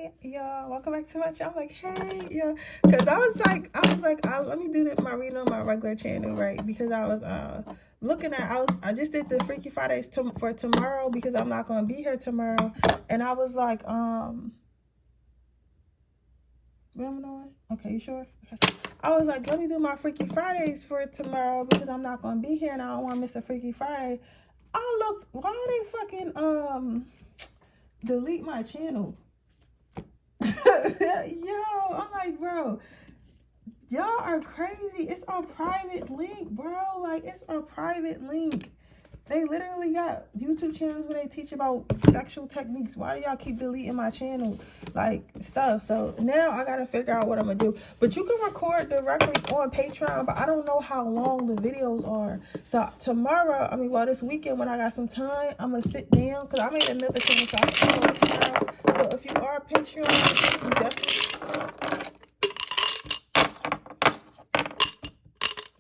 Hey y'all, welcome back to my channel. I'm like, hey, yeah, because I was like, let me do my reading on my regular channel, right? Because I was looking at, I just did the Freaky Fridays for tomorrow because I'm not gonna be here tomorrow, and I was like, okay, you sure? Okay. I was like, let me do my Freaky Fridays for tomorrow because I'm not gonna be here and I don't want to miss a Freaky Friday. I looked, why they fucking delete my channel? Yo, I'm like, bro, y'all are crazy. It's a private link, bro. Like, it's a private link. They literally got YouTube channels where they teach about sexual techniques. Why do y'all keep deleting my channel? Like, stuff. So now I gotta figure out what I'm gonna do. But you can record directly on Patreon, but I don't know how long the videos are. So tomorrow, this weekend when I got some time, I'm gonna sit down because I made another channel, so I can do it tomorrow. So if you are a Patreon,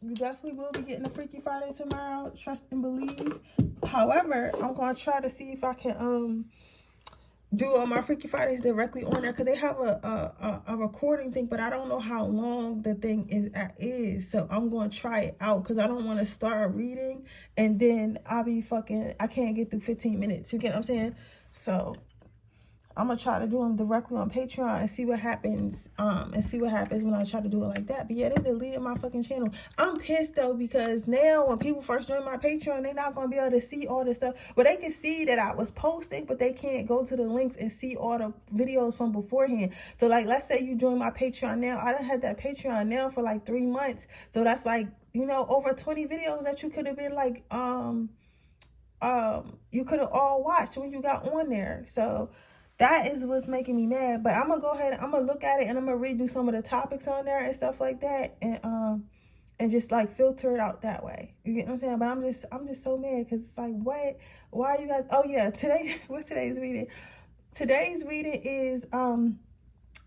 you definitely will be getting a Freaky Friday tomorrow. Trust and believe. However, I'm gonna try to see if I can do all my Freaky Fridays directly on there because they have a recording thing, but I don't know how long the thing is. So I'm gonna try it out because I don't want to start reading and then I can't get through 15 minutes. You get what I'm saying? So I'm gonna try to do them directly on Patreon and see what happens. When I try to do it like that. But yeah, they deleted my fucking channel. I'm pissed though because now when people first join my Patreon, they're not gonna be able to see all this stuff. But they can see that I was posting, but they can't go to the links and see all the videos from beforehand. So like, let's say you join my Patreon now. I done had that Patreon now for like 3 months. So that's like, over 20 videos that you could have been like, you could have all watched when you got on there. So that is what's making me mad. But I'm gonna go ahead and I'm gonna look at it and I'm gonna redo some of the topics on there and stuff like that, and just like filter it out that way. You get what I'm saying? But I'm just so mad because it's like, what? Why you guys? Oh yeah, today what's today's reading? Today's reading is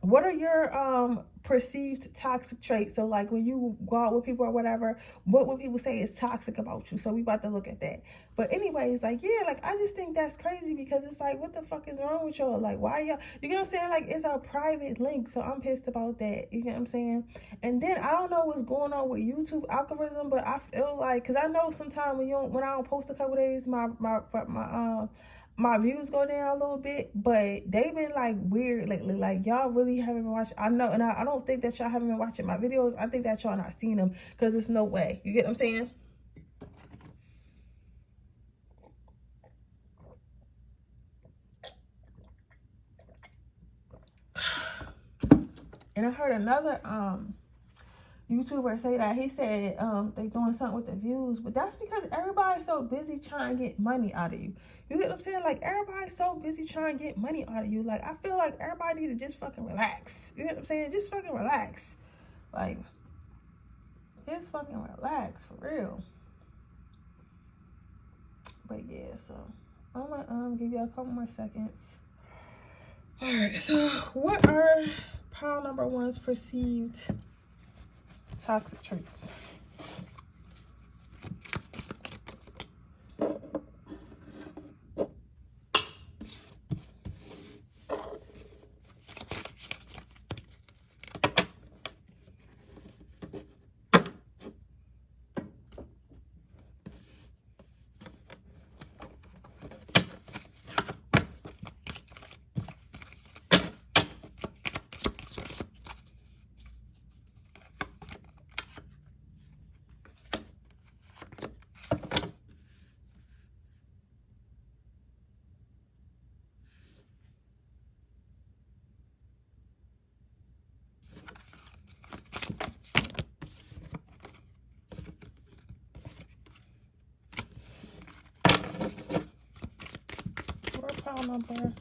what are your perceived toxic traits? So like when you go out with people or whatever, what would people say is toxic about you? So we about to look at that. But anyways, like, yeah, like I just think that's crazy because it's like, what the fuck is wrong with y'all? Like, why y'all, you get what I'm saying? Like, it's a private link. So I'm pissed about that. You get what I'm saying? And then I don't know what's going on with YouTube algorithm, but I feel like, because I know sometimes when I don't post a couple days, my views go down a little bit, but they've been like weird lately. Like, y'all really haven't been watching. I know, and I don't think that y'all haven't been watching my videos. I think that y'all not seen them because there's no way. You get what I'm saying? And I heard another YouTuber say that he said they doing something with the views, but that's because everybody's so busy trying to get money out of you. You get what I'm saying? Like, everybody's so busy trying to get money out of you. Like, I feel like everybody needs to just fucking relax. You get what I'm saying? Just fucking relax. Like, just fucking relax for real. But yeah, so I'm gonna give you a couple more seconds. All right, so what are pile number one's perceived toxic traits? What are pile number?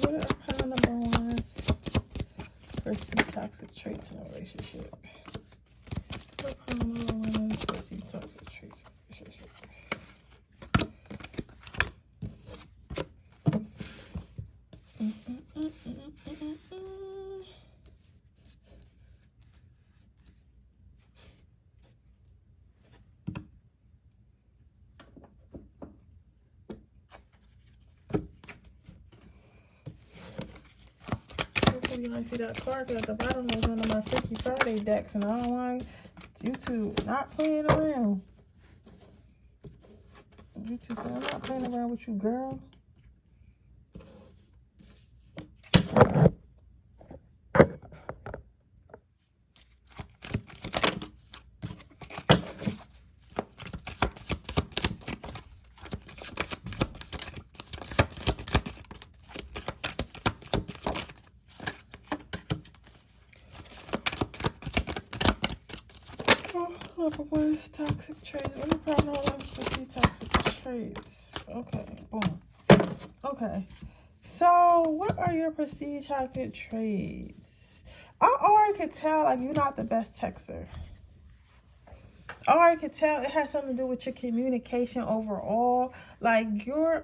what are pile number ones? Perceived toxic traits in a relationship. What pile number ones? Perceived toxic traits in a relationship. You might see that card at the bottom was one of my Freaky Friday decks, and I don't want YouTube not playing around. YouTube said, I'm not playing around with you, girl. Number one is toxic traits. What the problem is to see toxic traits? Okay, boom. Okay, so what are your perceived toxic traits? I already could tell, like, you're not the best texter. I already could tell it has something to do with your communication overall. Like, your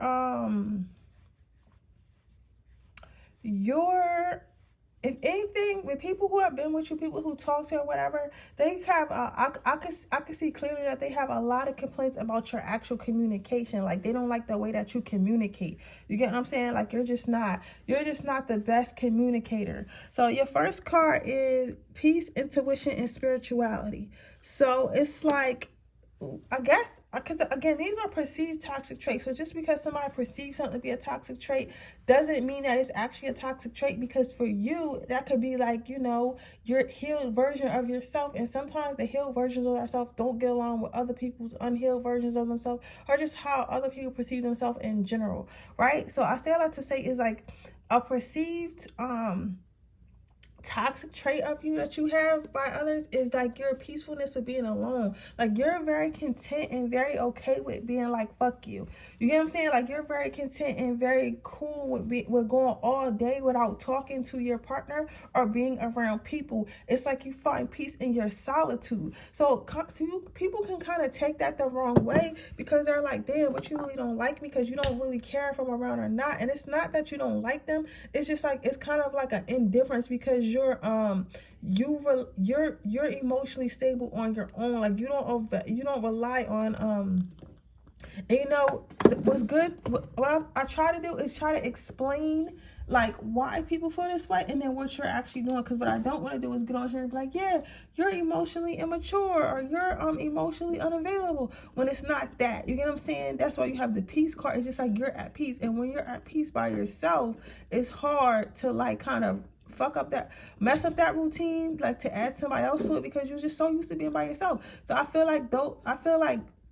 if anything, with people who have been with you, people who talk to you or whatever, they have, I could see clearly that they have a lot of complaints about your actual communication. Like, they don't like the way that you communicate. You get what I'm saying? Like, you're just not the best communicator. So your first card is peace, intuition, and spirituality. So it's like, I guess, because again, these are perceived toxic traits. So just because somebody perceives something to be a toxic trait doesn't mean that it's actually a toxic trait, because for you, that could be like, you know, your healed version of yourself. And sometimes the healed versions of ourselves don't get along with other people's unhealed versions of themselves, or just how other people perceive themselves in general, right? So I say a lot to say is like a perceived toxic trait of you that you have by others is like your peacefulness of being alone. Like, you're very content and very okay with being like, fuck you. You get what I'm saying? Like, you're very content and very cool with going all day without talking to your partner or being around people. It's like you find peace in your solitude. So people can kind of take that the wrong way, because they're like, damn, but you really don't like me because you don't really care if I'm around or not. And it's not that you don't like them. It's just like, it's kind of like an indifference, because you're emotionally stable on your own. Like, you don't rely on and you know what's good, what I try to do is try to explain like why people feel this way, and then what you're actually doing. Because what I don't want to do is get on here and be like, yeah, you're emotionally immature, or you're emotionally unavailable, when it's not that. You get what I'm saying? That's why you have the peace card. It's just like you're at peace, and when you're at peace by yourself, it's hard to like kind of mess up that routine, like to add somebody else to it, because you're just so used to being by yourself. So I feel like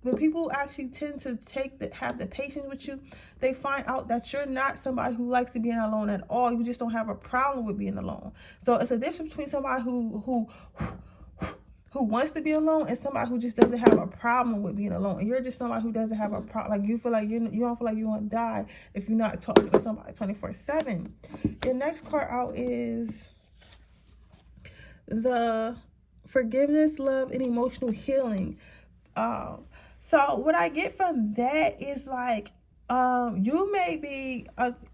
when people actually tend to have the patience with you, they find out that you're not somebody who likes to be alone at all. You just don't have a problem with being alone. So it's a difference between somebody who wants to be alone and somebody who just doesn't have a problem with being alone. And you're just somebody who doesn't have a problem. Like, you feel like you don't feel like you're gonna die if you're not talking to somebody 24/7. Your next card out is the forgiveness, love, and emotional healing. So what I get from that is like, you may be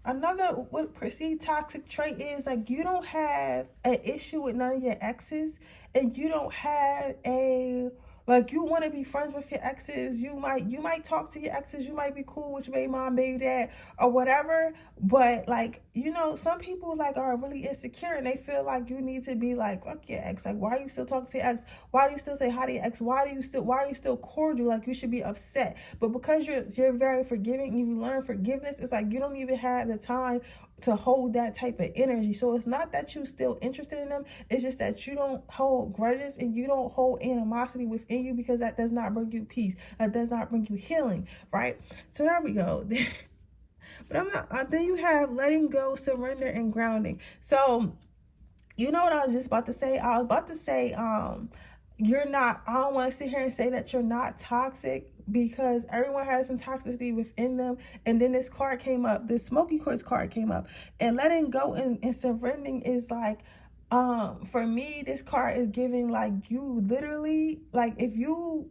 another what perceived toxic trait is like, you don't have an issue with none of your exes, and you don't have like, you want to be friends with your exes. You might talk to your exes. You might be cool with your baby mom, baby dad, or whatever. But like, you know, some people like are really insecure, and they feel like you need to be like, fuck your ex. Like, why are you still talking to your ex? Why do you still say hi to your ex? Why are you still cordial? Like, you should be upset. But because you're very forgiving, you learn forgiveness, it's like you don't even have the time to hold that type of energy. So it's not that you're still interested in them. It's just that you don't hold grudges and you don't hold animosity within you, because that does not bring you peace. That does not bring you healing, right? So there we go. But then you have letting go, surrender, and grounding. So you know what I was just about to say? I was about to say, I don't want to sit here and say that you're not toxic, because everyone has some toxicity within them. And then this card came up, this smoky quartz card came up, and letting go and surrendering is like, for me, this card is giving like, you literally, like, if you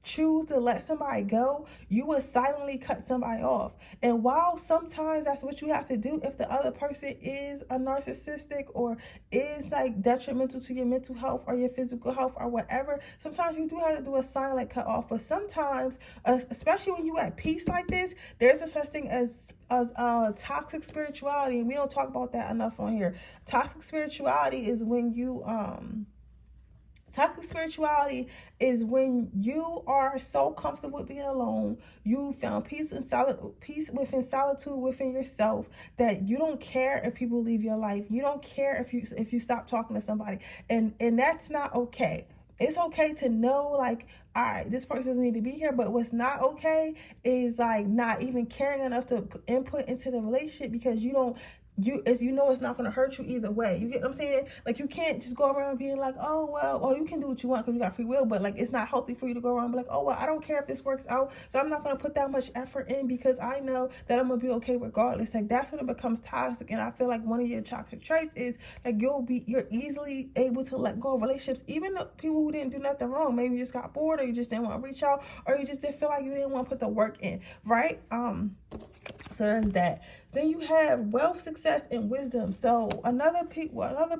choose to let somebody go, you will silently cut somebody off. And while sometimes that's what you have to do if the other person is a narcissistic or is like detrimental to your mental health or your physical health or whatever, sometimes you do have to do a silent cut off. But sometimes, especially when you at peace like this, there's a such thing as toxic spirituality, and we don't talk about that enough on here. Toxic spirituality is when you Toxic spirituality is when you are so comfortable with being alone, you found peace within solitude within yourself, that you don't care if people leave your life. You don't care if you stop talking to somebody, and that's not okay. It's okay to know, like, all right, this person doesn't need to be here, but what's not okay is like not even caring enough to put input into the relationship, because you know it's not going to hurt you either way. You get what I'm saying? Like, you can't just go around being like, oh, well, or you can do what you want because you got free will, but like, it's not healthy for you to go around and be like, oh, well, I don't care if this works out, so I'm not going to put that much effort in because I know that I'm going to be okay regardless. Like, that's when it becomes toxic. And I feel like one of your toxic traits is like, you're easily able to let go of relationships, even though people who didn't do nothing wrong. Maybe you just got bored, or you just didn't want to reach out, or you just didn't feel like you didn't want to put the work in, right? So there's that. Then you have wealth, success, and wisdom. So another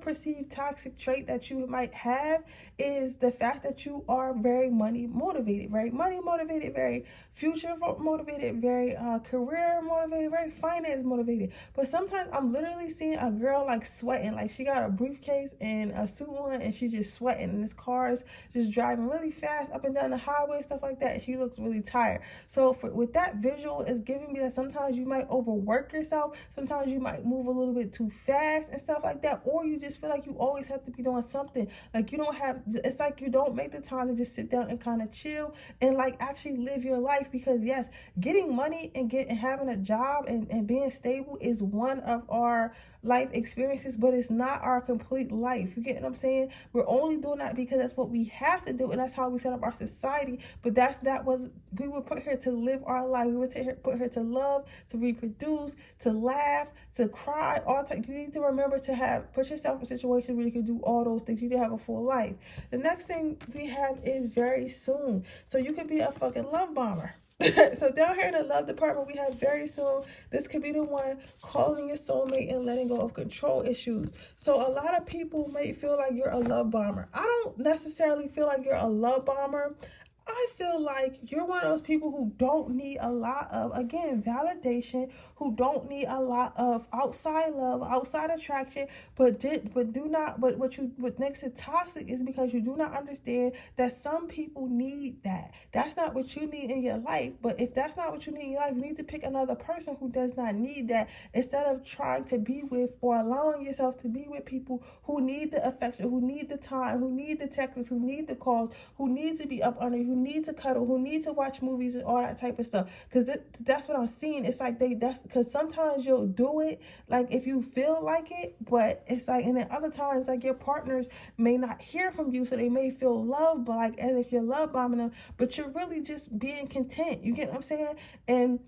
perceived toxic trait that you might have is the fact that you are very money motivated, very money motivated, very future motivated, very career motivated, very finance motivated. But sometimes I'm literally seeing a girl like sweating, like she got a briefcase and a suit on, and she's just sweating, and this car's just driving really fast up and down the highway and stuff like that, and she looks really tired. So with that visual, is giving me that sometimes you might overwork yourself, sometimes you might move a little bit too fast and stuff like that, or you just feel like you always have to be doing something. Like, you don't have, it's like you don't make the time to just sit down and kind of chill and like actually live your life. Because yes, getting money and having a job and being stable is one of our life experiences, but it's not our complete life. You get what I'm saying? We're only doing that because that's what we have to do, and that's how we set up our society. But we were put here to live our life. We were put here to love, to reproduce, to laugh, to cry, all the time. You need to remember to put yourself in a situation where you can do all those things. You need to have a full life. The next thing we have is very soon. So you could be a fucking love bomber. So down here in the love department, we have very soon. This could be the one calling your soulmate and letting go of control issues. So a lot of people may feel like you're a love bomber. I don't necessarily feel like you're a love bomber. I feel like you're one of those people who don't need a lot of, again, validation, who don't need a lot of outside love, outside attraction, but what makes it toxic is because you do not understand that some people need that. That's not what you need in your life. But if that's not what you need in your life, you need to pick another person who does not need that, instead of trying to be with or allowing yourself to be with people who need the affection, who need the time, who need the texts, who need the calls, who need to be up under you, who need to cuddle, who need to watch movies and all that type of stuff. Because that's what I'm seeing. It's like that's because sometimes you'll do it like if you feel like it, but it's like, and then other times like your partners may not hear from you, so they may feel loved, but like as if you're love bombing them, but you're really just being content. You get what I'm saying? And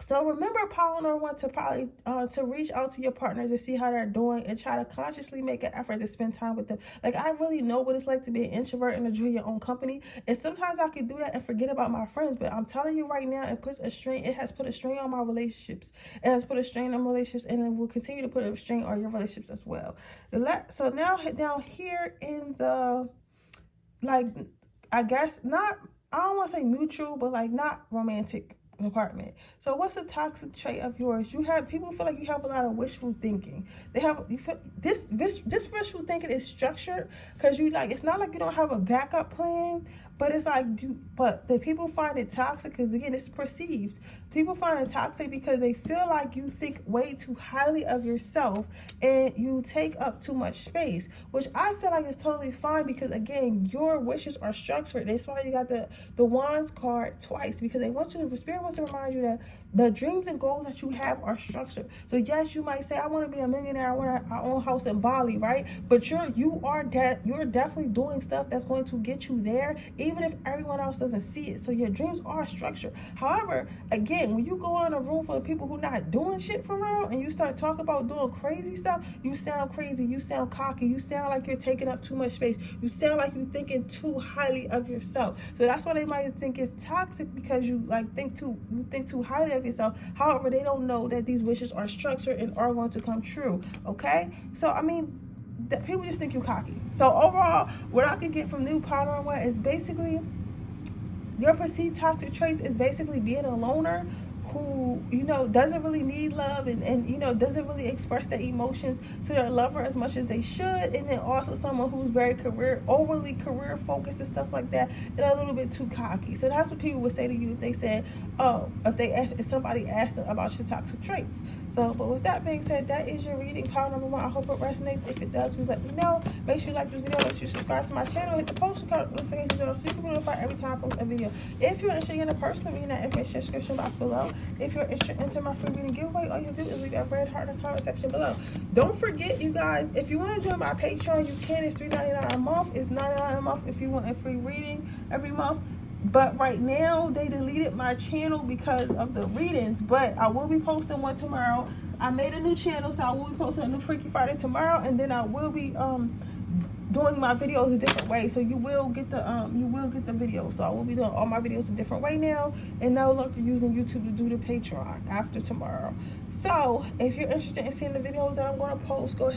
so remember, Power number one, to probably to reach out to your partners and see how they're doing, and try to consciously make an effort to spend time with them. Like, I really know what it's like to be an introvert and enjoy your own company, and sometimes I can do that and forget about my friends. But I'm telling you right now, it has put a strain on my relationships. It has put a strain on relationships, and it will continue to put a strain on your relationships as well. So now down here in the, like, I guess not, I don't want to say neutral, but like not romantic department. So what's a toxic trait of yours? People feel like you have a lot of wishful thinking. This wishful thinking is structured because it's not like you don't have a backup plan, but it's like but the people find it toxic because, again, it's perceived. People find it toxic because they feel like you think way too highly of yourself and you take up too much space, which I feel like is totally fine because, again, your wishes are structured. That's why you got the Wands card twice, because they want you to, Spirit wants to remind you that the dreams and goals that you have are structured. So yes, you might say, I want to be a millionaire, I want to own a house in Bali, right? But you're definitely doing stuff that's going to get you there, even if everyone else doesn't see it. So your dreams are structured. However, again, when you go in a room full of people who not doing shit for real, and you start talking about doing crazy stuff, you sound crazy, you sound cocky, you sound like you're taking up too much space, you sound like you're thinking too highly of yourself. So that's why they might think it's toxic, because you think too highly of yourself. However, they don't know that these wishes are structured and are going to come true. Okay, so I mean, people just think you cocky. So overall, what I can get from new pile number one is basically your perceived toxic traits is basically being a loner who, doesn't really need love and doesn't really express their emotions to their lover as much as they should. And then also someone who's very overly career focused and stuff like that, and a little bit too cocky. So that's what people would say to you if they said, if somebody asked them about your toxic traits. So, but with that being said, that is your reading, pile number one. I hope it resonates. If it does, please let me know. Make sure you like this video. Make sure you subscribe to my channel. Hit the post notification bell so you can be notified every time I post a video. If you're interested in a personal reading, that information in the description box below. If you're interested in my free reading giveaway, all you have to do is leave that red heart in the comment section below. Don't forget, you guys, if you want to join my Patreon, you can. It's $3.99 a month. It's $9.99 a month if you want a free reading every month. But right now, they deleted my channel because of the readings. But I will be posting one tomorrow. I made a new channel, so I will be posting a new Freaky Friday tomorrow. And then I will be doing my videos a different way. So you will get the video. So I will be doing all my videos a different way now, and no longer using YouTube to do the Patreon after tomorrow. So if you're interested in seeing the videos that I'm going to post, you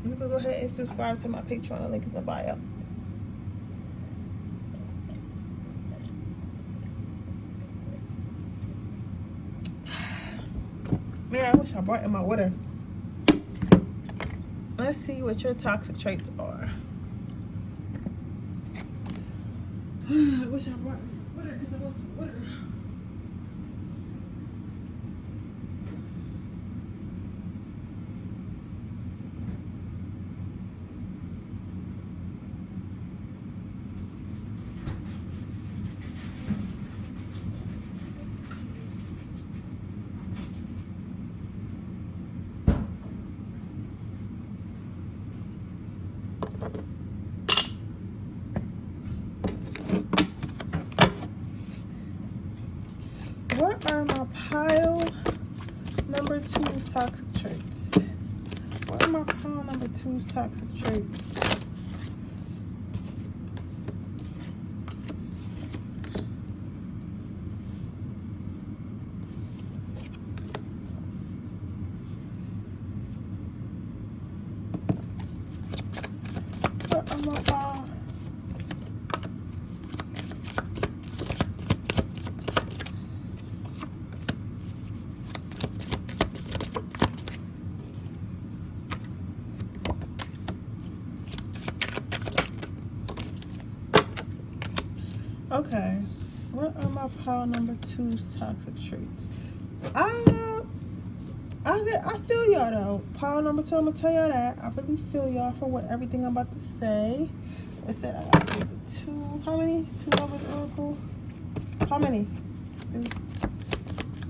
can go ahead and subscribe to my Patreon. The link is in the bio. Man, I wish I brought in my water. Let's see what your toxic traits are. I wish I brought water because I want some water. What are my pile number two's toxic traits? What are my pile number two's toxic traits? What are my pile? Okay, what are my pile number two's toxic traits? I feel y'all though. Pile number two, I'm gonna tell y'all that. I really feel y'all for everything I'm about to say. It said I gotta get the two. How many? Two lovers oracle. How many?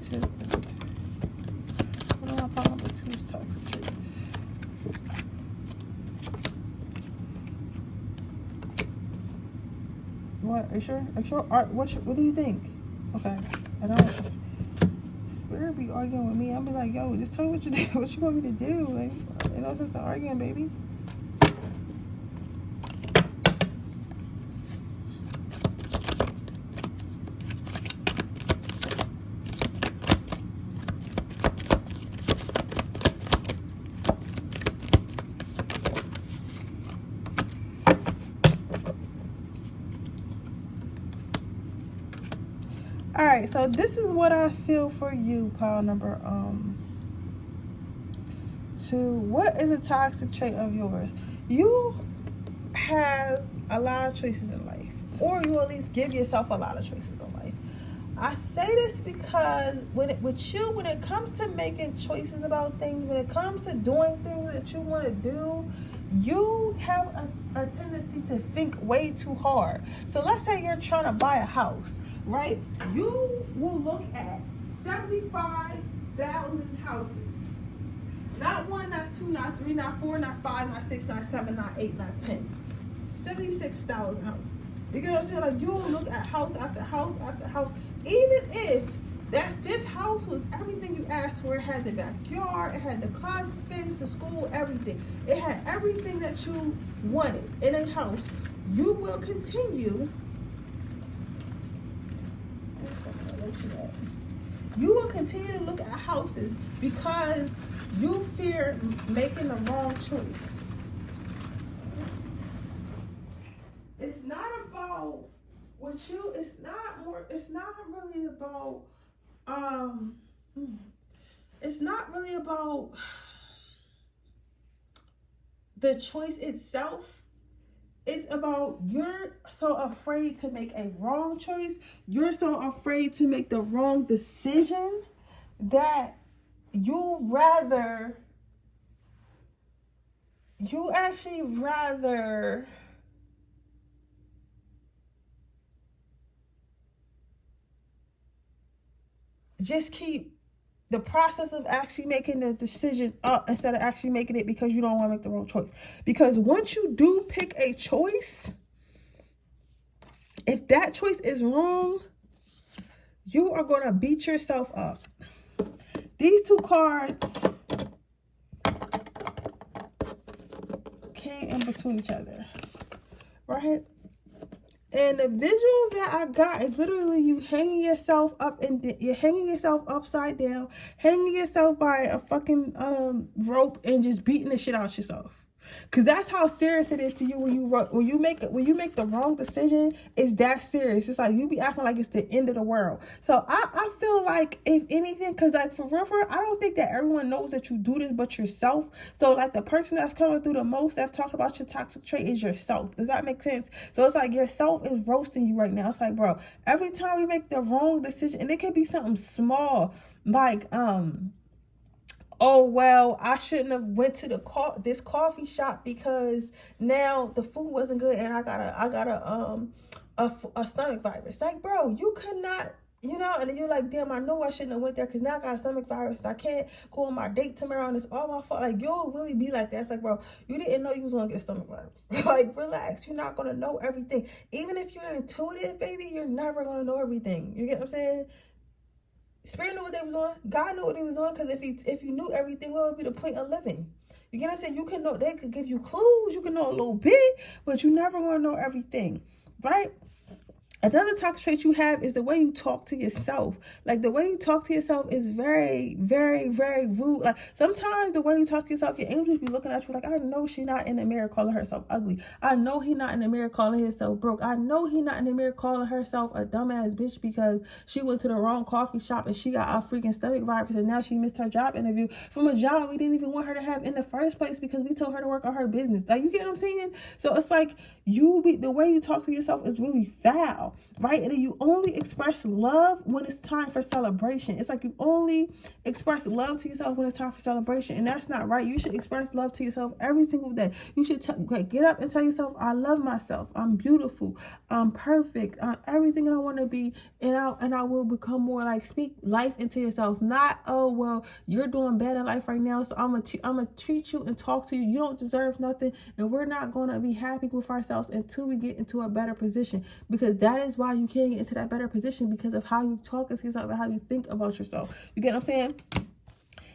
Two. What are my pile number two's toxic traits? What? Are you sure? Are you sure? What do you think? Okay. I don't. Spirit be arguing with me. I'll be like, yo, just tell me what you do. What you want me to do? Like, you know, since I'm arguing, baby. All right, so this is what I feel for you, pile number two. What is a toxic trait of yours? You have a lot of choices in life, or you at least give yourself a lot of choices in life. I say this because when it comes to making choices about things, when it comes to doing things that you want to do, you have a tendency to think way too hard. So let's say you're trying to buy a house. right? You will look at 75,000 houses. Not 1, not 2, not 3, not 4, not 5, not 6, not 7, not 8, not 10. 76,000 houses. You get what I'm saying? Like, you'll look at house after house after house. Even if that 5th house was everything you asked for, it had the backyard, it had the closet space, the school, everything. It had everything that you wanted in a house. You will continue. You will continue to look at houses because you fear making the wrong choice. It's not about what you, it's not really about, it's not really about the choice itself. It's about you're so afraid to make a wrong choice. You're so afraid to make the wrong decision that you actually rather just keep the process of actually making the decision up instead of actually making it because you don't want to make the wrong choice. Because once you do pick a choice, if that choice is wrong, you are going to beat yourself up. These 2 cards came in between each other, right? And the visual that I got is literally you hanging yourself up and you're hanging yourself upside down, hanging yourself by a fucking rope and just beating the shit out yourself. Cause that's how serious it is to you when you make the wrong decision. It's that serious. It's like you be acting like it's the end of the world. So I feel like if anything, cause like for real, I don't think that everyone knows that you do this but yourself. So like the person that's coming through the most that's talking about your toxic trait is yourself. Does that make sense? So it's like yourself is roasting you right now. It's like, bro, every time we make the wrong decision, and it could be something small like oh, well, I shouldn't have went to this coffee shop because now the food wasn't good and I got a stomach virus. Like, bro, you could not, and then you're like, damn, I know I shouldn't have went there because now I got a stomach virus and I can't go on my date tomorrow and it's all my fault. Like, you'll really be like that. It's like, bro, you didn't know you was going to get a stomach virus. Like, relax. You're not going to know everything. Even if you're intuitive, baby, you're never going to know everything. You get what I'm saying? Spirit knew what they was on. God knew what he was on. Because if you knew everything, what would be the point of living? You get what I'm saying? You can know, they could give you clues. You can know a little bit, but you never want to know everything, right? Another toxic trait you have is the way you talk to yourself. Like, the way you talk to yourself is very, very, very rude. Like, sometimes the way you talk to yourself, your angels be looking at you like, I know she not in the mirror calling herself ugly. I know he not in the mirror calling himself broke. I know he not in the mirror calling herself a dumbass bitch because she went to the wrong coffee shop and she got a freaking stomach virus and now she missed her job interview from a job we didn't even want her to have in the first place because we told her to work on her business. Like, you get what I'm saying? So it's like the way you talk to yourself is really foul. Right? And then you only express love when it's time for celebration. It's like you only express love to yourself when it's time for celebration. And that's not right. You should express love to yourself every single day. You should get up and tell yourself, I love myself. I'm beautiful. I'm perfect. I'm everything I want to be. And I will become more like, speak life into yourself. Not, oh, well, you're doing bad in life right now, so I'm gonna treat you and talk to you. You don't deserve nothing. And we're not going to be happy with ourselves until we get into a better position. Because that is why you can't get into that better position, because of how you talk to yourself and how you think about yourself. You get what I'm saying?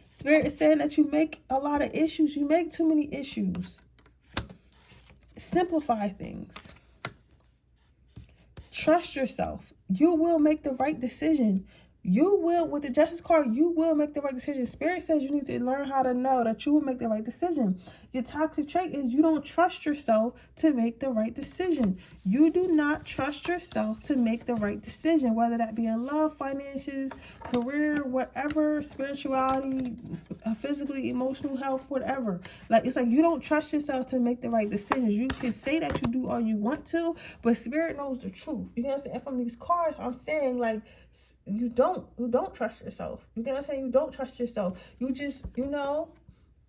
Spirit is saying that you make a lot of issues. You make too many issues. Simplify things. Trust yourself. You will make the right decision. You will, with the Justice card, you will make the right decision. Spirit says you need to learn how to know that you will make the right decision. Your toxic trait is you don't trust yourself to make the right decision. You do not trust yourself to make the right decision, whether that be in love, finances, career, whatever, spirituality, physically, emotional health, whatever. Like, it's like you don't trust yourself to make the right decisions. You can say that you do all you want to, but Spirit knows the truth. You know what I'm saying? And from these cards, I'm saying, like, you don't trust yourself. You get what I'm saying? You don't trust yourself. You just,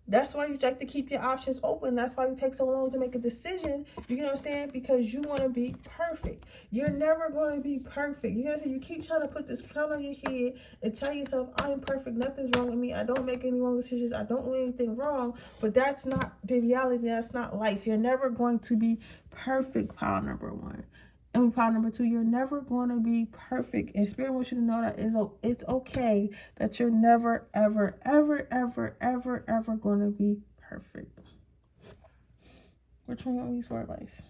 That's why you like to keep your options open. That's why you take so long to make a decision. You get what I'm saying? Because you want to be perfect. You're never going to be perfect. You know what I'm saying? You keep trying to put this crown on your head and tell yourself, I'm perfect. Nothing's wrong with me. I don't make any wrong decisions. I don't do anything wrong. But that's not the reality. That's not life. You're never going to be perfect, pile number one. And pile number two, you're never going to be perfect. And Spirit wants you to know that it's okay that you're never, ever, ever, ever, ever, ever going to be perfect. Which one you want to use for advice?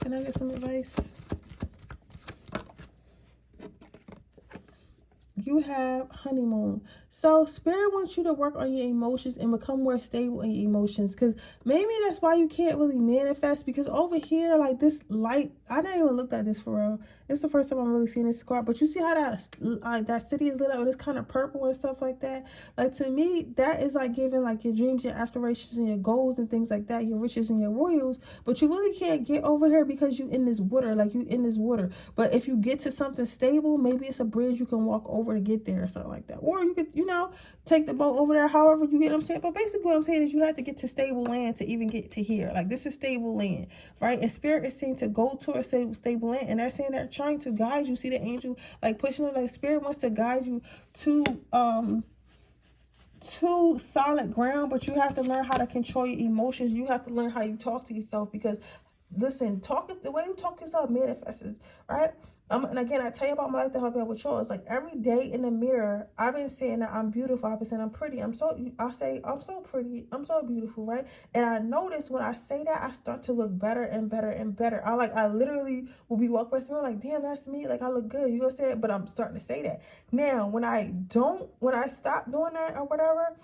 Can I get some advice? You have honeymoon. So Spirit wants you to work on your emotions and become more stable in your emotions, because maybe that's why you can't really manifest, because over here, like this light, I didn't even look at this for real. It's the first time I'm really seeing this card, but you see how that city is lit up and it's kind of purple and stuff like that. Like, to me, that is like giving like your dreams, your aspirations, and your goals and things like that, your riches and your royals. But you really can't get over here because you in this water, like you in this water. But if you get to something stable, maybe it's a bridge you can walk over to get there or something like that. Or you could, you know, take the boat over there, however you get what I'm saying. But basically what I'm saying is you have to get to stable land to even get to here. Like, this is stable land, right? And Spirit is saying to go to a stable land, and they're saying they're trying to guide you. See the angel like pushing you, like Spirit wants to guide you to solid ground, but you have to learn how to control your emotions. You have to learn how you talk to yourself, because listen, the way you talk to yourself manifests, right? And again, I tell you about my life to help you out with yours. Like, every day in the mirror, I've been saying that I'm beautiful. I've been saying I'm pretty. I say I'm so pretty. I'm so beautiful, right? And I notice when I say that, I start to look better and better and better. I literally will be walking by someone like, damn, that's me. Like, I look good. You gonna say it? But I'm starting to say that. Now, when I stop doing that or whatever,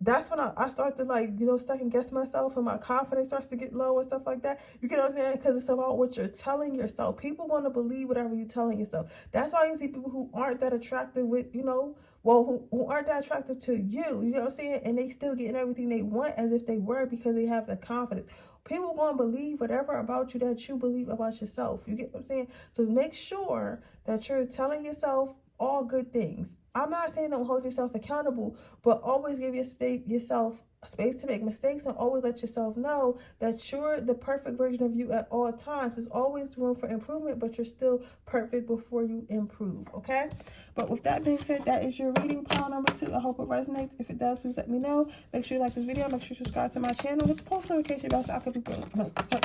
that's when I start to, like, you know, second guess myself, and my confidence starts to get low and stuff like that. You get what I'm saying? Because it's about what you're telling yourself. People want to believe whatever you're telling yourself. That's why you see people who aren't that attractive with, you know, well, who aren't that attractive to you. You know what I'm saying? And they still getting everything they want as if they were, because they have the confidence. People want to believe whatever about you that you believe about yourself. You get what I'm saying? So make sure that you're telling yourself all good things. I'm not saying don't hold yourself accountable, but always give yourself space to make mistakes, and always let yourself know that you're the perfect version of you at all times. There's always room for improvement, but you're still perfect before you improve, okay? But with that being said, that is your reading, pile number 2. I hope it resonates. If it does, please let me know. Make sure you like this video. Make sure you subscribe to my channel. Hit the post notification bell so I can be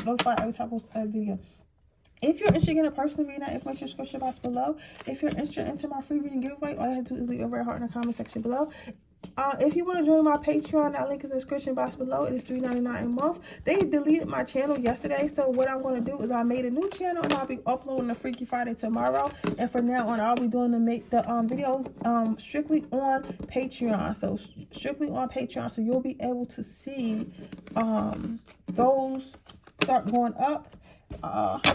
notified every time I post a video. If you're interested in a personal reading, that information description box below. If you're interested into my free reading giveaway, all you have to do is leave a red heart in the comment section below. If you want to join my Patreon, that link is in the description box below. It is $3.99 a month. They deleted my channel yesterday, so what I'm going to do is I made a new channel, and I'll be uploading the Freaky Friday tomorrow. And from now on, I'll be doing the videos strictly on Patreon. So strictly on Patreon, so you'll be able to see those start going up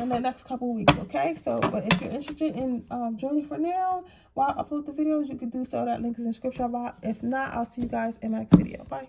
in the next couple of weeks, okay? So, but if you're interested in joining for now while I upload the videos, you can do so. That link is in the description box. If not, I'll see you guys in my next video. Bye.